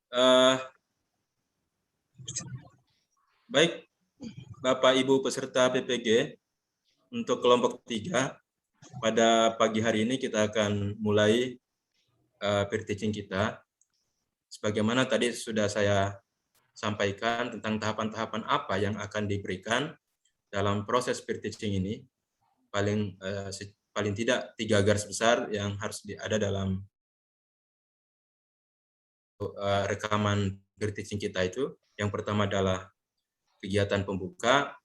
Eh, Baik, Bapak Ibu peserta PPG, untuk kelompok 3, pada pagi hari ini kita akan mulai peer teaching kita. Sebagaimana tadi sudah saya sampaikan tentang tahapan-tahapan apa yang akan diberikan dalam proses peer teaching ini, paling tidak 3 garis besar yang harus ada dalam rekaman peer teaching kita itu. Yang pertama adalah kegiatan pembuka,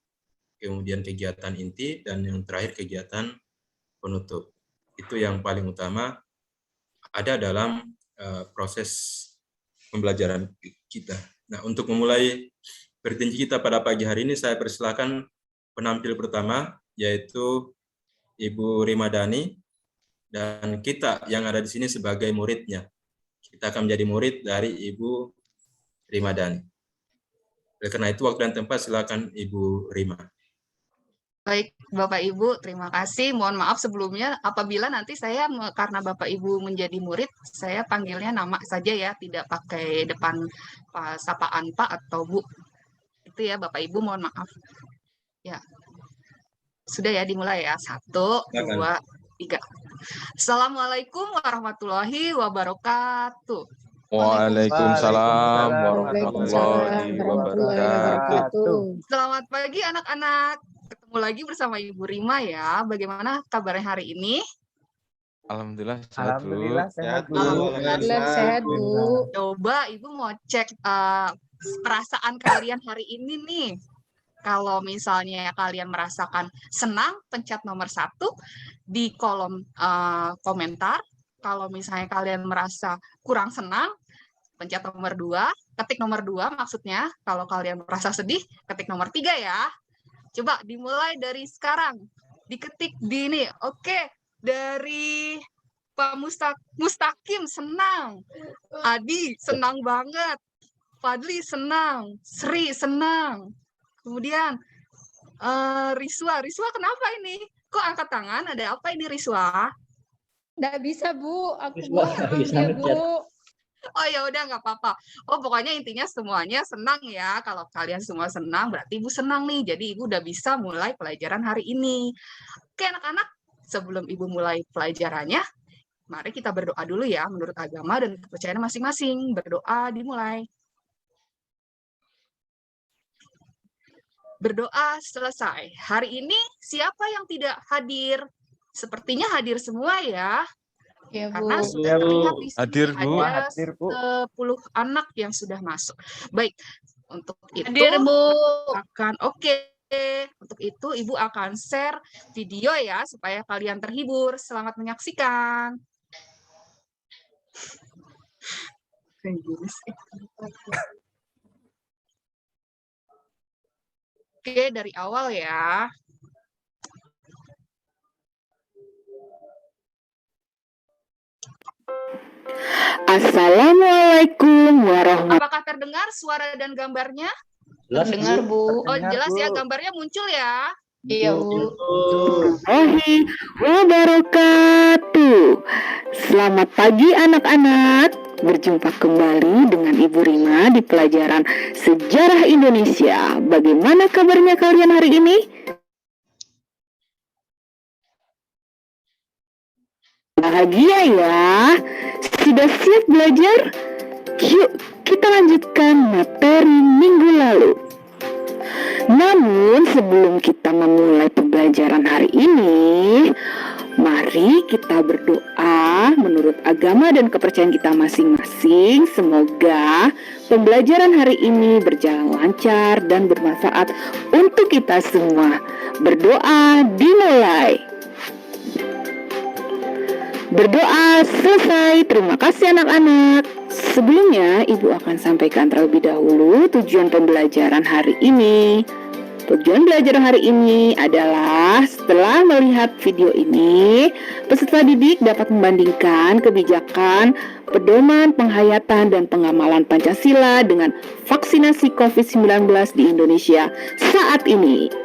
kemudian kegiatan inti, dan yang terakhir kegiatan penutup. Itu yang paling utama ada dalam proses pembelajaran kita. Nah, untuk memulai peer teaching kita pada pagi hari ini, saya persilakan penampil pertama, yaitu Ibu Rimadani, dan kita yang ada di sini sebagai muridnya. Kita akan menjadi murid dari Ibu Rimadani. Oleh karena itu, waktu dan tempat silakan Ibu Rima. Baik, Bapak Ibu, terima kasih. Mohon maaf sebelumnya apabila nanti saya, karena Bapak Ibu menjadi murid, saya panggilnya nama saja ya, tidak pakai depan sapaan Pak atau Bu. Itu ya Bapak Ibu, mohon maaf. Ya, sudah ya, dimulai ya. 1, 2, 3. Assalamualaikum warahmatullahi wabarakatuh. Waalaikumsalam warahmatullahi wabarakatuh. Selamat pagi anak-anak. Ketemu lagi bersama Ibu Rima ya. Bagaimana kabarnya hari ini? Alhamdulillah sehat, Bu. Alhamdulillah sehat, Bu. Coba Ibu mau cek perasaan kalian hari ini nih. Kalau misalnya kalian merasakan senang, pencet nomor 1 di kolom komentar. Kalau misalnya kalian merasa kurang senang, pencet nomor 2, ketik nomor 2 maksudnya. Kalau kalian merasa sedih, ketik nomor 3 ya. Coba dimulai dari sekarang. Diketik di ini. Oke, dari Pak Mustaqim senang. Adi senang banget. Fadli senang. Sri senang. Kemudian Riswa kenapa ini? Kok angkat tangan? Ada apa ini Riswa? Nggak bisa, Bu. Aku bisa, Bu. Oh ya udah nggak apa-apa. Oh pokoknya intinya semuanya senang ya. Kalau kalian semua senang berarti Ibu senang nih. Jadi Ibu udah bisa mulai pelajaran hari ini. Oke anak-anak, sebelum Ibu mulai pelajarannya, mari kita berdoa dulu ya menurut agama dan kepercayaan masing-masing. Berdoa dimulai. Berdoa selesai. Hari ini siapa yang tidak hadir? Sepertinya hadir semua ya. Ya, Bu. Karena sudah terlihat di sini Hadir, Bu. ada Hadir, Bu. 10 anak yang sudah masuk. Baik, untuk itu Hadir, Bu. Untuk itu Ibu akan share video ya supaya kalian terhibur. Selamat menyaksikan. Oke, dari awal ya. Assalamualaikum warahmatullahi wabarakatuh. Apakah terdengar suara dan gambarnya? Terdengar, Bu. Oh, jelas ya, gambarnya muncul ya. Iya, Bu. Wabarakatuh. Selamat pagi anak-anak. Berjumpa kembali dengan Ibu Rima di pelajaran Sejarah Indonesia. Bagaimana kabarnya kalian hari ini? Bahagia ya. Sudah siap belajar? Yuk kita lanjutkan materi minggu lalu. Namun sebelum kita memulai pembelajaran hari ini, mari kita berdoa menurut agama dan kepercayaan kita masing-masing. Semoga pembelajaran hari ini berjalan lancar dan bermanfaat untuk kita semua. Berdoa dimulai. Berdoa selesai. Terima kasih anak-anak. Sebelumnya Ibu akan sampaikan terlebih dahulu tujuan pembelajaran hari ini. Tujuan belajar hari ini adalah setelah melihat video ini, peserta didik dapat membandingkan kebijakan, pedoman, penghayatan, dan pengamalan Pancasila dengan vaksinasi COVID-19 di Indonesia saat ini.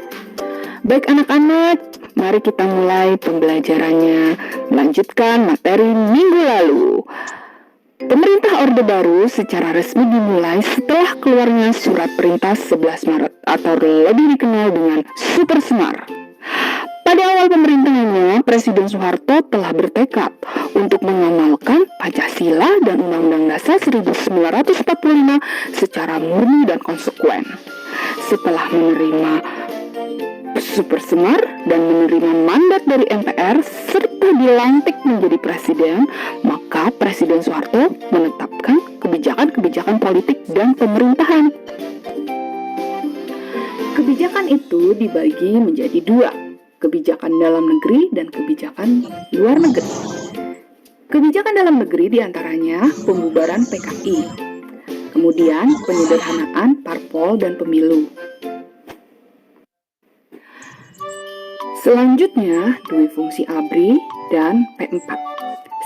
Baik anak-anak, mari kita mulai pembelajarannya, melanjutkan materi minggu lalu. Pemerintah Orde Baru secara resmi dimulai setelah keluarnya Surat Perintah 11 Maret atau lebih dikenal dengan Super Semar. Pada awal pemerintahannya, Presiden Soeharto telah bertekad untuk mengamalkan Pancasila dan Undang-Undang Dasar 1945 secara murni dan konsekuen. Setelah menerima Super Semar dan menerima mandat dari MPR serta dilantik menjadi presiden, maka Presiden Soeharto menetapkan kebijakan-kebijakan politik dan pemerintahan. Kebijakan itu dibagi menjadi dua, kebijakan dalam negeri dan kebijakan luar negeri. Kebijakan dalam negeri diantaranya pembubaran PKI, kemudian penyederhanaan parpol dan pemilu. Selanjutnya, dui fungsi ABRI dan P4.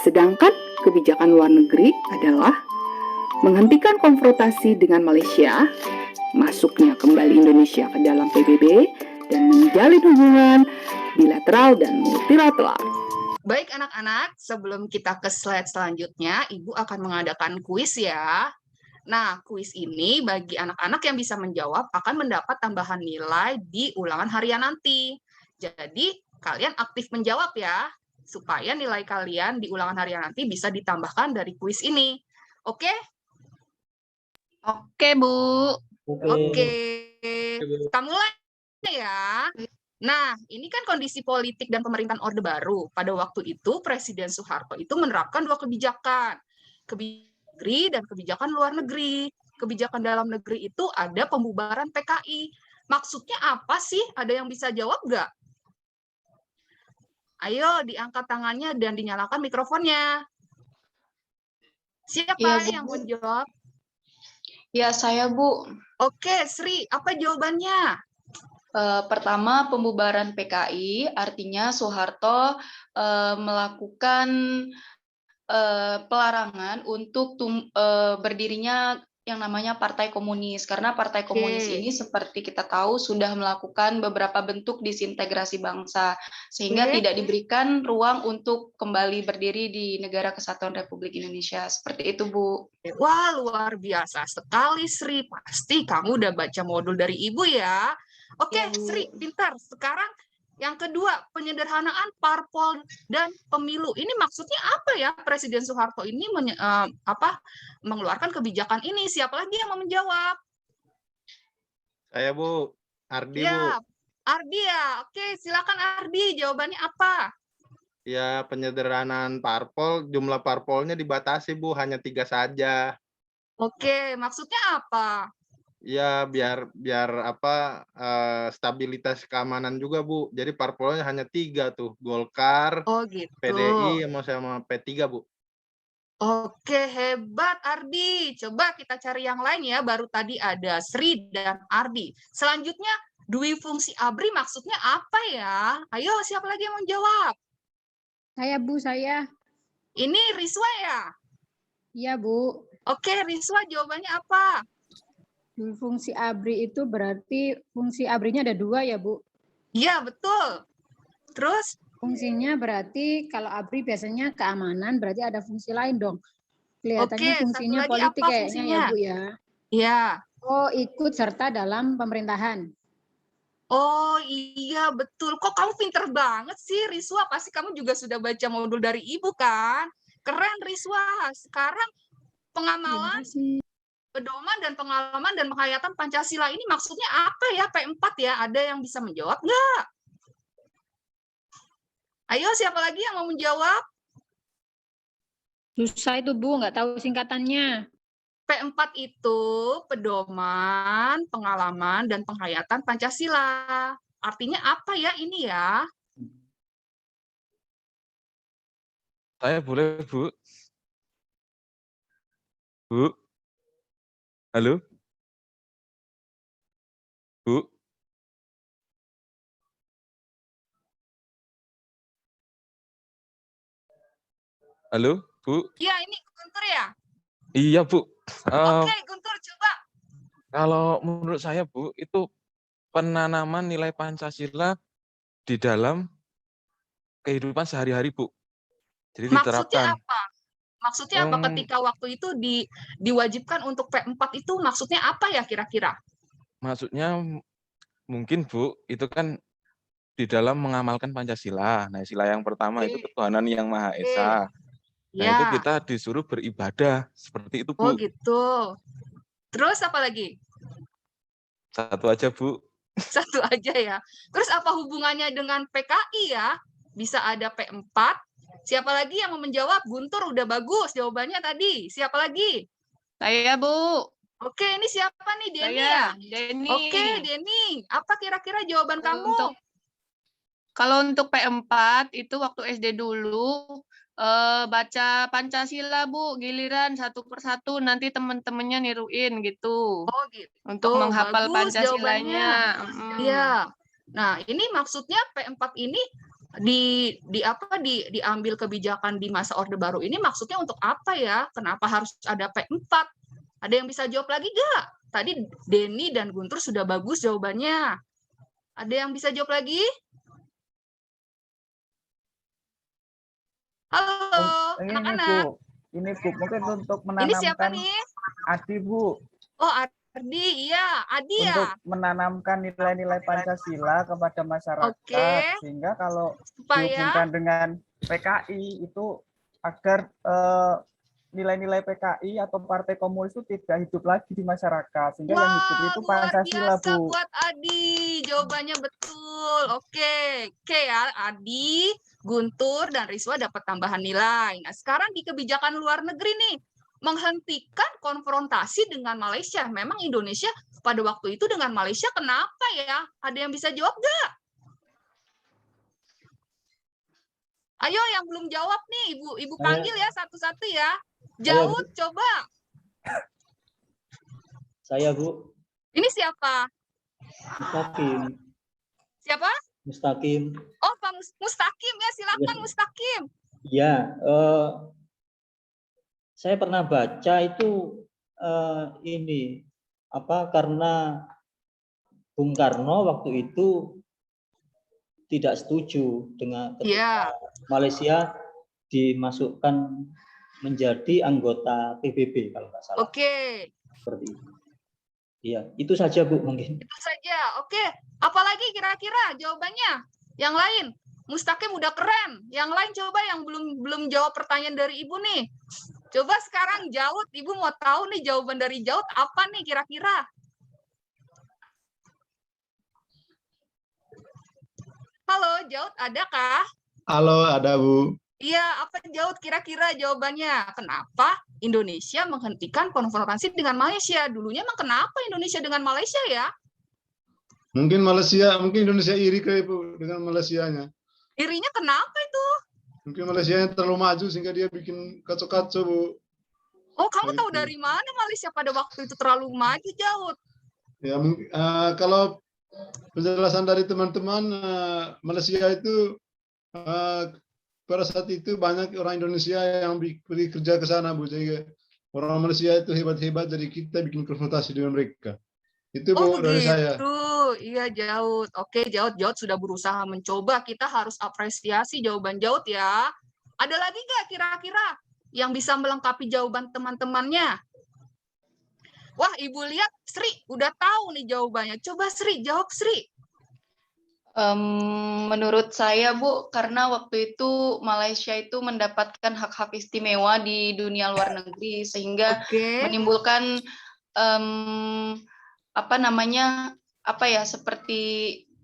Sedangkan kebijakan luar negeri adalah menghentikan konfrontasi dengan Malaysia, masuknya kembali Indonesia ke dalam PBB, dan menjalin hubungan bilateral dan multilateral. Baik anak-anak, sebelum kita ke slide selanjutnya, Ibu akan mengadakan kuis ya. Nah, kuis ini bagi anak-anak yang bisa menjawab akan mendapat tambahan nilai di ulangan harian nanti. Jadi, kalian aktif menjawab ya, supaya nilai kalian di ulangan harian nanti bisa ditambahkan dari kuis ini. Oke? Oke, Bu. Oke. Kita mulai ya. Nah, ini kan kondisi politik dan pemerintahan Orde Baru. Pada waktu itu, Presiden Soeharto itu menerapkan dua kebijakan. Kebijakan negeri dan kebijakan luar negeri. Kebijakan dalam negeri itu ada pembubaran PKI. Maksudnya apa sih? Ada yang bisa jawab nggak? Ayo, diangkat tangannya dan dinyalakan mikrofonnya. Siapa yang menjawab? Ya, saya, Bu. Oke, Sri, apa jawabannya? Pertama, pembubaran PKI, artinya Soeharto melakukan pelarangan untuk berdirinya yang namanya Partai Komunis, karena Partai Komunis ini seperti kita tahu sudah melakukan beberapa bentuk disintegrasi bangsa, sehingga tidak diberikan ruang untuk kembali berdiri di Negara Kesatuan Republik Indonesia. Seperti itu, Bu. Wah, luar biasa sekali, Sri. Pasti kamu udah baca modul dari Ibu ya. Oke, Sri, pintar. Sekarang yang kedua, penyederhanaan parpol dan pemilu. Ini maksudnya apa ya? Presiden Soeharto ini mengeluarkan kebijakan ini. Siapa lagi yang mau menjawab? Saya, Bu. Ardi, ya, Bu. Ardi ya. Oke, silakan Ardi. Jawabannya apa? Ya, penyederhanaan parpol, jumlah parpolnya dibatasi, Bu. Hanya 3 saja. Oke, maksudnya apa? Ya, biar stabilitas keamanan juga, Bu. Jadi parpolnya hanya 3 tuh, Golkar, gitu. PDI, sama P3, Bu. Oke, hebat Ardi. Coba kita cari yang lain ya. Baru tadi ada Sri dan Ardi. Selanjutnya, dui fungsi ABRI maksudnya apa ya? Ayo, siapa lagi yang mau jawab? Saya, Bu, saya. Ini Riswa ya? Iya, Bu. Oke, Riswa jawabannya apa? Dui fungsi ABRI itu berarti fungsi ABRI-nya ada 2 ya, Bu? Iya, betul. Terus? Fungsinya berarti kalau ABRI biasanya keamanan, berarti ada fungsi lain dong. Kelihatannya fungsinya politik kayaknya ya, Bu ya? Iya. Oh, ikut serta dalam pemerintahan. Oh iya, betul. Kok kamu pinter banget sih, Riswa? Pasti kamu juga sudah baca modul dari Ibu kan? Keren, Riswa. Sekarang pengamalan, pedoman dan pengalaman dan penghayatan Pancasila ini maksudnya apa ya, P4 ya? Ada yang bisa menjawab nggak? Ayo, siapa lagi yang mau menjawab? Susah itu, Bu, nggak tahu singkatannya. P4 itu pedoman, pengalaman, dan penghayatan Pancasila. Artinya apa ya ini ya? Saya boleh, Bu? Bu? Halo? Bu? Halo, Bu? Iya, ini Guntur ya? Iya, Bu. Oke, Guntur, coba. Kalau menurut saya, Bu, itu penanaman nilai Pancasila di dalam kehidupan sehari-hari, Bu. Jadi maksudnya diterapkan. Apa? Maksudnya apa ketika waktu itu diwajibkan untuk P4 itu maksudnya apa ya kira-kira? Maksudnya mungkin Bu, itu kan di dalam mengamalkan Pancasila. Nah, sila yang pertama itu ketuhanan yang Maha Esa. Nah, itu kita disuruh beribadah. Seperti itu, Bu. Oh, gitu. Terus apa lagi? Satu aja, Bu. Satu aja ya. Terus apa hubungannya dengan PKI ya? Bisa ada P4. Siapa lagi yang mau menjawab? Guntur udah bagus jawabannya tadi. Siapa lagi? Saya, Bu. Oke, ini siapa nih? Denny ya? Denny. Oke, Denny. Apa kira-kira jawaban kamu? Kalau untuk P4 itu waktu SD dulu baca Pancasila, Bu, giliran satu persatu, nanti teman-temannya niruin gitu. Oh, gitu. Untuk menghafal bagus Pancasilanya. Iya. Nah, ini maksudnya P4 ini diambil kebijakan di masa Orde Baru ini maksudnya untuk apa ya? Kenapa harus ada P4? Ada yang bisa jawab lagi nggak? Tadi Denny dan Guntur sudah bagus jawabannya. Ada yang bisa jawab lagi? Halo, anak-anak. Ini Bu, mungkin untuk menanamkan. Ini siapa nih? Adi, Bu. Oh, Adi, iya. Adi ya. Untuk menanamkan nilai-nilai Pancasila kepada masyarakat, sehingga kalau dihubungkan dengan PKI itu agar nilai-nilai PKI atau Partai Komunis itu tidak hidup lagi di masyarakat, sehingga yang hidup itu Pancasila, Bu. Buat Adi, jawabannya betul. Oke ya, Adi, Guntur, dan Riswa dapat tambahan nilai. Nah, sekarang di kebijakan luar negeri nih, menghentikan konfrontasi dengan Malaysia. Memang Indonesia pada waktu itu dengan Malaysia kenapa ya? Ada yang bisa jawab nggak? Ayo yang belum jawab nih, Ibu panggil ya satu-satu ya. Jauh, coba. Saya, Bu. Ini siapa? Mustaqim. Siapa? Mustaqim. Oh, Pak Mustaqim ya, silakan Mustaqim. Ya, saya pernah baca itu ini karena Bung Karno waktu itu tidak setuju dengan Malaysia dimasukkan menjadi anggota PBB kalau nggak salah. Oke. Seperti itu. Iya, itu saja Bu mungkin. Itu saja. Oke. Apalagi kira-kira jawabannya? Yang lain? Mustaqim udah keren. Yang lain coba yang belum jawab pertanyaan dari Ibu nih. Coba sekarang Jaud, Ibu mau tahu nih jawaban dari Jaud apa nih kira-kira? Halo, Jaud, adakah? Halo, ada Bu. Iya, apa Jaud kira-kira jawabannya? Kenapa Indonesia menghentikan konfrontasi dengan Malaysia? Dulunya emang kenapa Indonesia dengan Malaysia ya? Mungkin Indonesia iri ke Bu dengan Malaysianya. Irinya kenapa itu? Mungkin Malaysia yang terlalu maju sehingga dia bikin kacau-kacau, Bu. Oh, kamu tahu dari mana Malaysia pada waktu itu terlalu maju, Jaud? Ya, kalau penjelasan dari teman-teman, Malaysia itu pada saat itu banyak orang Indonesia yang pergi kerja ke sana, Bu. Jadi orang Malaysia itu hebat-hebat, jadi kita bikin konfrontasi dengan mereka. Itu Bu dari saya. Iya, Jaud. Oke, Jaud sudah berusaha mencoba. Kita harus apresiasi jawaban Jaud ya. Ada lagi nggak kira-kira yang bisa melengkapi jawaban teman-temannya? Wah, Ibu lihat Sri udah tahu nih jawabannya. Coba Sri, jawab Sri. Menurut saya, Bu, karena waktu itu Malaysia itu mendapatkan hak-hak istimewa di dunia luar negeri, sehingga menimbulkan seperti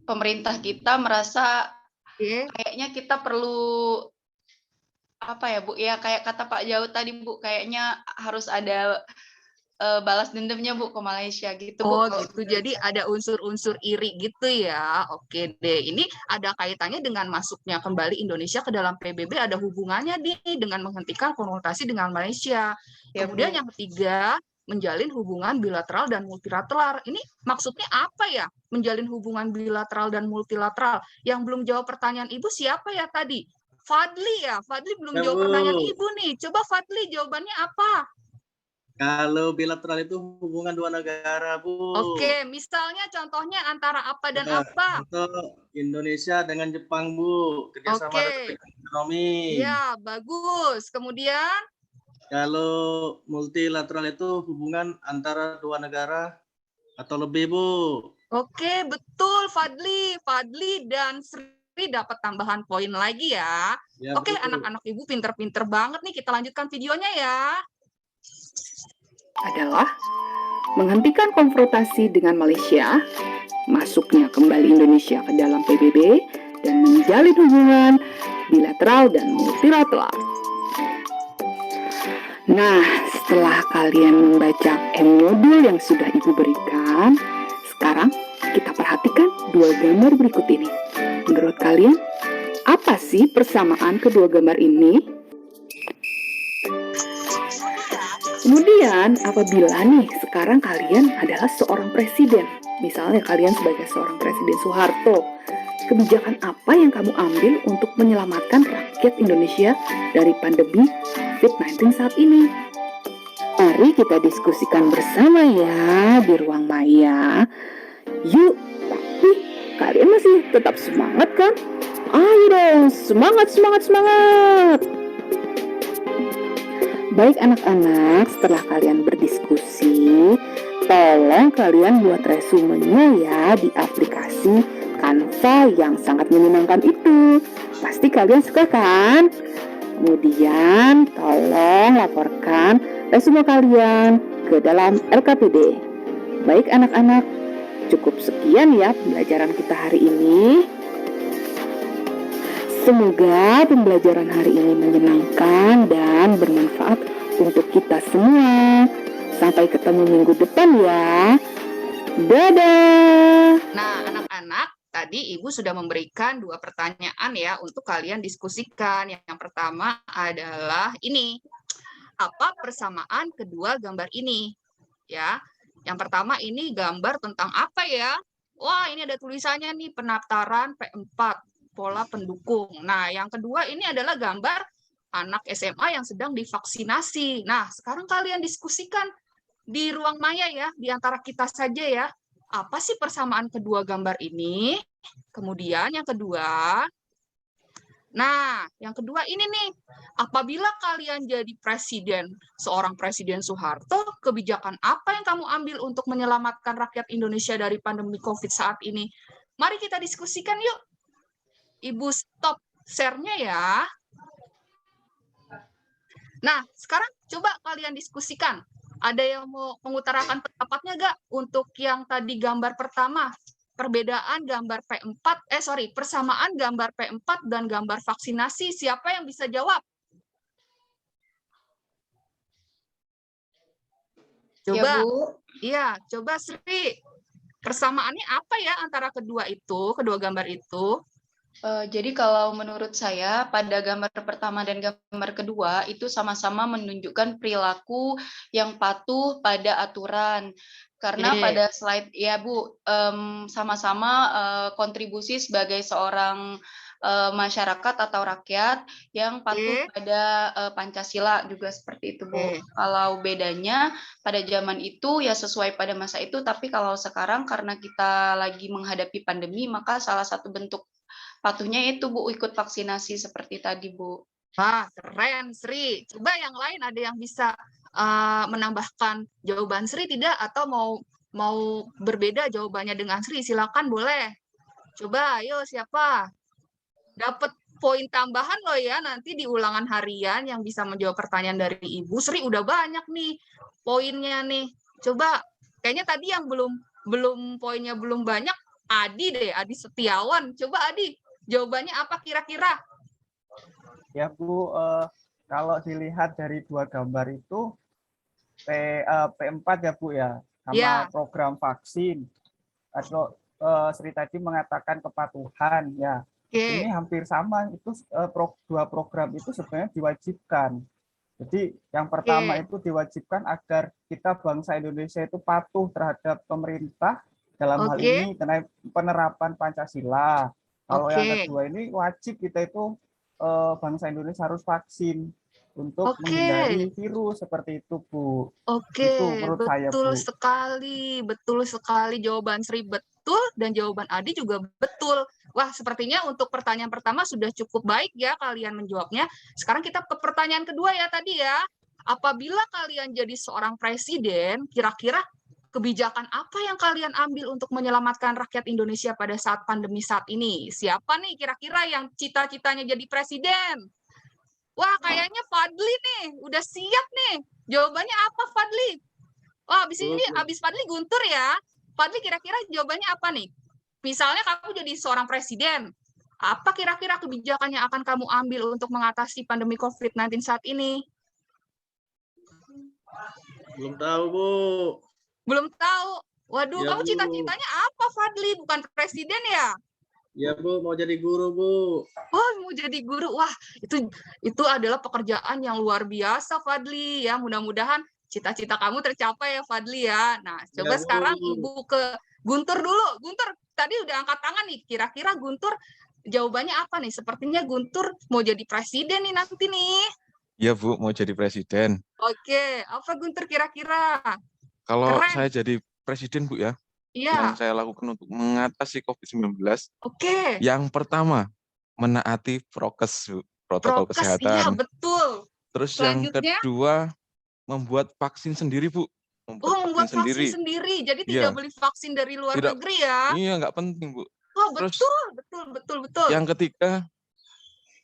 pemerintah kita merasa kayaknya kita perlu Bu, ya kayak kata Pak Jaud tadi, Bu, kayaknya harus ada balas dendamnya, Bu, ke Malaysia gitu, Bu. Oh, gitu. Jadi ada unsur-unsur iri gitu ya. Oke deh. Ini ada kaitannya dengan masuknya kembali Indonesia ke dalam PBB, ada hubungannya dengan menghentikan konfrontasi dengan Malaysia. Ya, kemudian yang ketiga, menjalin hubungan bilateral dan multilateral. Ini maksudnya apa ya? Menjalin hubungan bilateral dan multilateral. Yang belum jawab pertanyaan Ibu siapa ya tadi? Fadli ya? Fadli belum jawab pertanyaan Ibu nih. Coba Fadli jawabannya apa? Kalau bilateral itu hubungan dua negara, Bu. Oke, misalnya contohnya antara apa dan apa? Contoh Indonesia dengan Jepang, Bu. Kerjasama ekonomi. Ya, bagus. Kemudian? Kalau multilateral itu hubungan antara dua negara atau lebih, Bu. Oke, betul Fadli. Fadli dan Sri dapat tambahan poin lagi ya. Oke, anak-anak Ibu pinter-pinter banget nih. Kita lanjutkan videonya ya. Adalah menghentikan konfrontasi dengan Malaysia, masuknya kembali Indonesia ke dalam PBB, dan menjalin hubungan bilateral dan multilateral. Nah, setelah kalian membaca modul yang sudah Ibu berikan, sekarang kita perhatikan dua gambar berikut ini. Menurut kalian, apa sih persamaan kedua gambar ini? Kemudian, apabila nih sekarang kalian adalah seorang presiden, misalnya kalian sebagai seorang Presiden Soeharto, kebijakan apa yang kamu ambil untuk menyelamatkan rakyat Indonesia dari pandemi COVID-19 saat ini? Mari kita diskusikan bersama ya di ruang maya. Yuk, tapi kalian masih tetap semangat kan? Ayo dong, semangat, semangat, semangat! Baik anak-anak, setelah kalian berdiskusi, tolong kalian buat resumenya ya di aplikasi Canva yang sangat menyenangkan itu. Pasti kalian suka kan? Kemudian tolong laporkan resume kalian ke dalam LKPD. Baik anak-anak, cukup sekian ya pembelajaran kita hari ini. Semoga pembelajaran hari ini menyenangkan dan bermanfaat untuk kita semua. Sampai ketemu minggu depan ya. Dadah! Nah, anak-anak, tadi Ibu sudah memberikan dua pertanyaan ya untuk kalian diskusikan. Yang pertama adalah ini. Apa persamaan kedua gambar ini? Ya. Yang pertama ini gambar tentang apa ya? Wah, ini ada tulisannya nih, pendaftaran P4. Pola pendukung. Nah, yang kedua ini adalah gambar anak SMA yang sedang divaksinasi. Nah, sekarang kalian diskusikan di ruang maya ya, di antara kita saja ya. Apa sih persamaan kedua gambar ini? Kemudian yang kedua, nah, yang kedua ini nih, apabila kalian jadi presiden, seorang Presiden Soeharto, kebijakan apa yang kamu ambil untuk menyelamatkan rakyat Indonesia dari pandemi COVID saat ini? Mari kita diskusikan yuk. Ibu stop share-nya ya. Nah, sekarang coba kalian diskusikan. Ada yang mau mengutarakan pendapatnya nggak untuk yang tadi gambar pertama? Perbedaan gambar persamaan gambar P4 dan gambar vaksinasi. Siapa yang bisa jawab? Coba. Ya, Bu. Iya, coba Sri. Persamaannya apa ya antara kedua gambar itu? Jadi kalau menurut saya pada gambar pertama dan gambar kedua itu sama-sama menunjukkan perilaku yang patuh pada aturan. Karena pada slide ya Bu, sama-sama kontribusi sebagai seorang masyarakat atau rakyat yang patuh pada Pancasila juga seperti itu Bu. Kalau bedanya pada zaman itu ya sesuai pada masa itu, tapi kalau sekarang karena kita lagi menghadapi pandemi maka salah satu bentuk patuhnya itu Bu ikut vaksinasi seperti tadi Bu. Wah, keren Sri. Coba yang lain ada yang bisa menambahkan jawaban Sri tidak, atau mau berbeda jawabannya dengan Sri? Silakan boleh. Coba ayo siapa? Dapat poin tambahan loh ya nanti di ulangan harian yang bisa menjawab pertanyaan dari Ibu. Sri udah banyak nih poinnya nih. Coba kayaknya tadi yang poinnya belum banyak Adi deh, Adi Setiawan. Coba Adi, jawabannya apa kira-kira? Ya Bu, kalau dilihat dari dua gambar itu P4 ya Bu ya, sama program vaksin. Atau Sri tadi mengatakan kepatuhan ya. Ini hampir sama, itu dua program itu sebenarnya diwajibkan. Jadi yang pertama itu diwajibkan agar kita bangsa Indonesia itu patuh terhadap pemerintah dalam hal ini penerapan Pancasila. Kalau yang kedua ini wajib kita itu bangsa Indonesia harus vaksin untuk menghindari virus seperti itu Bu. Itu menurut saya, Bu. Betul sekali jawaban Sri betul dan jawaban Adi juga betul. Wah, sepertinya untuk pertanyaan pertama sudah cukup baik ya kalian menjawabnya. Sekarang kita ke pertanyaan kedua ya tadi ya. apabila kalian jadi seorang presiden, kira-kira kebijakan apa yang kalian ambil untuk menyelamatkan rakyat Indonesia pada saat pandemi saat ini? Siapa nih kira-kira yang cita-citanya jadi presiden? Wah, kayaknya Fadli nih, udah siap nih. Jawabannya apa, Fadli? Wah, abis Fadli Guntur ya. Fadli kira-kira jawabannya apa nih? Misalnya kamu jadi seorang presiden, apa kira-kira kebijakan yang akan kamu ambil untuk mengatasi pandemi COVID-19 saat ini? Belum tahu, Bu. Belum tahu. Waduh, Ya, kamu Bu. cita-citanya apa, Fadli? Bukan presiden ya? Ya, Bu, mau jadi guru, Bu. Oh, mau jadi guru. Wah, itu adalah pekerjaan yang luar biasa, Fadli. Ya, mudah-mudahan cita-cita kamu tercapai ya, Fadli ya. Nah, coba Bu. sekarang Ibu ke Guntur dulu. Guntur, tadi udah angkat tangan nih. Kira-kira Guntur jawabannya apa nih? Sepertinya Guntur mau jadi presiden nih nanti nih. Iya, Bu, mau jadi presiden. Oke, apa Guntur kira-kira? Kalau Keren. saya jadi presiden, Bu ya, Iya. yang saya lakukan untuk mengatasi COVID-19, Oke. yang pertama, menaati prokes, Bu, protokol Prokes, iya kesehatan. betul. Terus yang Selanjutnya? kedua, membuat vaksin sendiri, Bu. Membuat vaksin sendiri. Jadi tidak beli vaksin dari luar negeri ya? Iya, nggak penting, Bu. Oh, Terus betul. yang ketiga,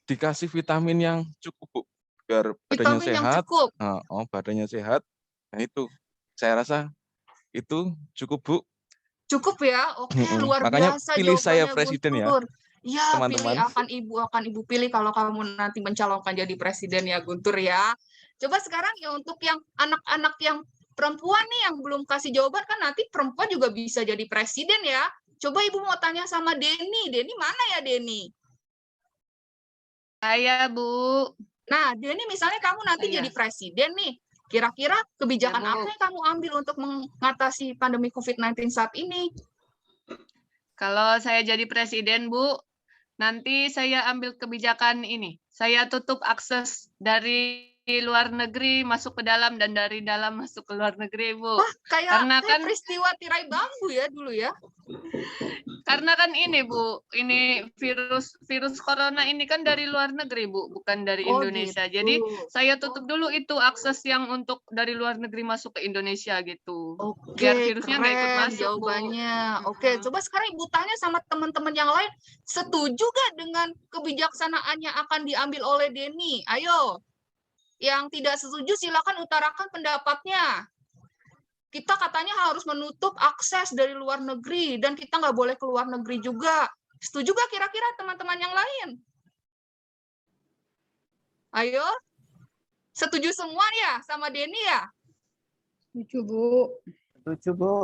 dikasih vitamin yang cukup, Bu, biar badannya Vitamin yang sehat. cukup. Badannya sehat. Nah itu, saya rasa itu cukup, Bu. Cukup ya? Oke, luar Makanya biasa pilih saya jawabannya presiden Guntur. ya, Ya, pilih teman-teman. akan ibu pilih kalau kamu nanti mencalonkan jadi presiden ya, Guntur ya. Coba sekarang ya untuk yang anak-anak yang perempuan nih yang belum kasih jawaban, kan nanti perempuan juga bisa jadi presiden ya. Coba Ibu mau tanya sama Denny. Denny mana ya, Denny? Saya, Bu. Nah, Denny misalnya kamu nanti jadi presiden nih. Kira-kira kebijakan apa yang kamu ambil untuk mengatasi pandemi COVID-19 saat ini? Kalau saya jadi presiden, Bu, nanti saya ambil kebijakan ini. Saya tutup akses dari luar negeri masuk ke dalam dan dari dalam masuk ke luar negeri, Bu. Wah, kayak kan peristiwa tirai bambu ya dulu ya. Karena kan ini, Bu, ini virus corona ini kan dari luar negeri, Bu, bukan dari Indonesia. Gitu. Jadi saya tutup dulu itu akses yang untuk dari luar negeri masuk ke Indonesia gitu. Oke, Biar virusnya nggak ikut keren masuk, jawabannya. Bu. Oke, coba sekarang Ibu tanya sama teman-teman yang lain, setuju gak dengan kebijaksanaan yang akan diambil oleh Denny? Ayo, yang tidak setuju silakan utarakan pendapatnya. Kita katanya harus menutup akses dari luar negeri dan kita nggak boleh keluar negeri juga. Setuju gak kira-kira teman-teman yang lain? Ayo, setuju semua ya sama Denny ya? Setuju, Bu. Setuju, Bu.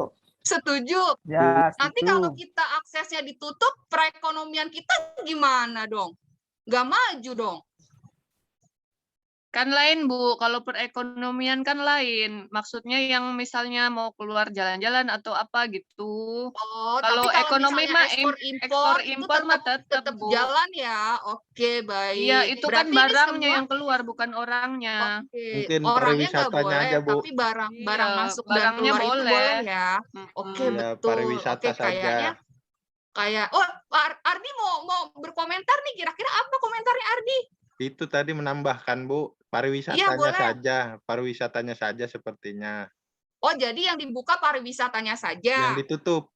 Setuju. Ya, setuju. Nanti kalau kita aksesnya ditutup, perekonomian kita gimana dong? Nggak maju dong. Kan lain, Bu. Kalau perekonomian kan lain. Maksudnya yang misalnya mau keluar jalan-jalan atau apa gitu. Kalau ekonomi mah ekspor impor mah tetap, Bu. jalan ya. Oke, baik. Iya, itu berarti kan barangnya yang keluar, bukan orangnya. Mungkin orangnya nggak pariwisatanya boleh, aja, Bu. tapi barang masuk dan barangnya keluar itu boleh. boleh ya. Oke, Iya, betul. pariwisata Oke, kayaknya Ardi mau berkomentar nih. Kira-kira apa komentarnya Ardi? Itu tadi menambahkan, Bu, pariwisatanya saja sepertinya. Oh, jadi yang dibuka pariwisatanya saja. Yang ditutup.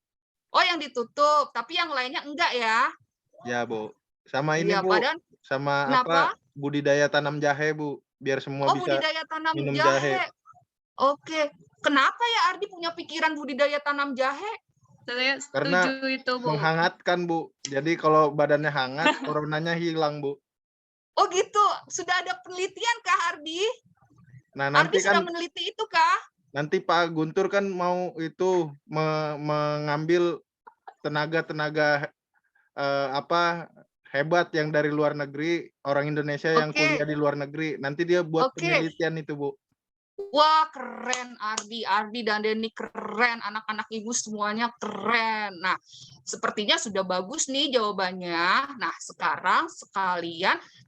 Oh, yang ditutup, tapi yang lainnya enggak ya? Ya, Bu. Sama ini, Iya, Bu. padahal, Sama kenapa? budidaya tanam jahe, Bu. Biar semua bisa budidaya tanam minum jahe. jahe. Oke. Kenapa ya Ardi punya pikiran budidaya tanam jahe? Saya Karena setuju itu, Bu. menghangatkan, Bu. Jadi kalau badannya hangat, coronanya hilang, Bu. Oh gitu. Sudah ada penelitian kah Ardi? Nah, nanti Ardi kan sudah meneliti itu kah? nanti Pak Guntur kan mau itu mengambil tenaga-tenaga hebat yang dari luar negeri, orang Indonesia yang kuliah di luar negeri. Nanti dia buat penelitian itu, Bu. Wah, keren Ardi dan Denny, keren. Anak-anak Ibu semuanya keren. Nah, sepertinya sudah bagus nih jawabannya. Nah, sekarang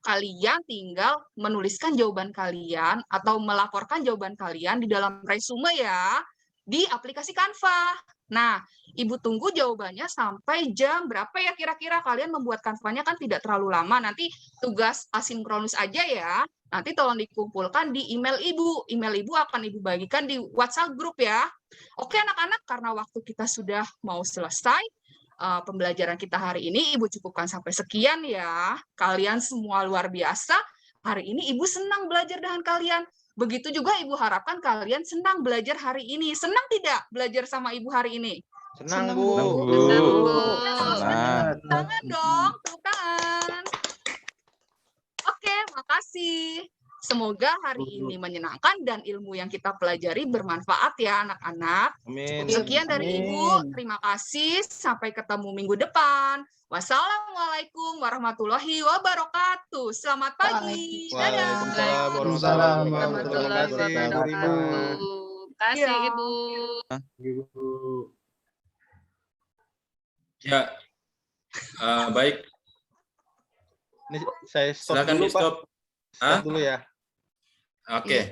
kalian tinggal menuliskan jawaban kalian atau melaporkan jawaban kalian di dalam resume ya, di aplikasi Canva. Nah, Ibu tunggu jawabannya sampai jam berapa ya kira-kira kalian membuat kanvanya kan tidak terlalu lama. Nanti tugas asinkronus aja ya. Nanti tolong dikumpulkan di email Ibu. Email Ibu akan Ibu bagikan di WhatsApp grup ya. Oke anak-anak, karena waktu kita sudah mau selesai, pembelajaran kita hari ini Ibu cukupkan sampai sekian ya. Kalian semua luar biasa. Hari ini Ibu senang belajar dengan kalian. Begitu juga Ibu harapkan kalian senang belajar hari ini. Senang tidak belajar sama Ibu hari ini? Senang, Bu. Senang. Tangan dong, tepuk tangan. Oke, makasih. Semoga hari ini menyenangkan dan ilmu yang kita pelajari bermanfaat ya anak-anak. Sekian dari Ibu. Terima kasih. Sampai ketemu minggu depan. Wassalamualaikum warahmatullahi wabarakatuh. Selamat pagi. Dadah. Waalaikumsalam warahmatullahi wabarakatuh. Terima kasih Ibu. Ya, baik. Ini saya stop Silakan dulu, di stop. Pak. Stop dulu ya. Oke.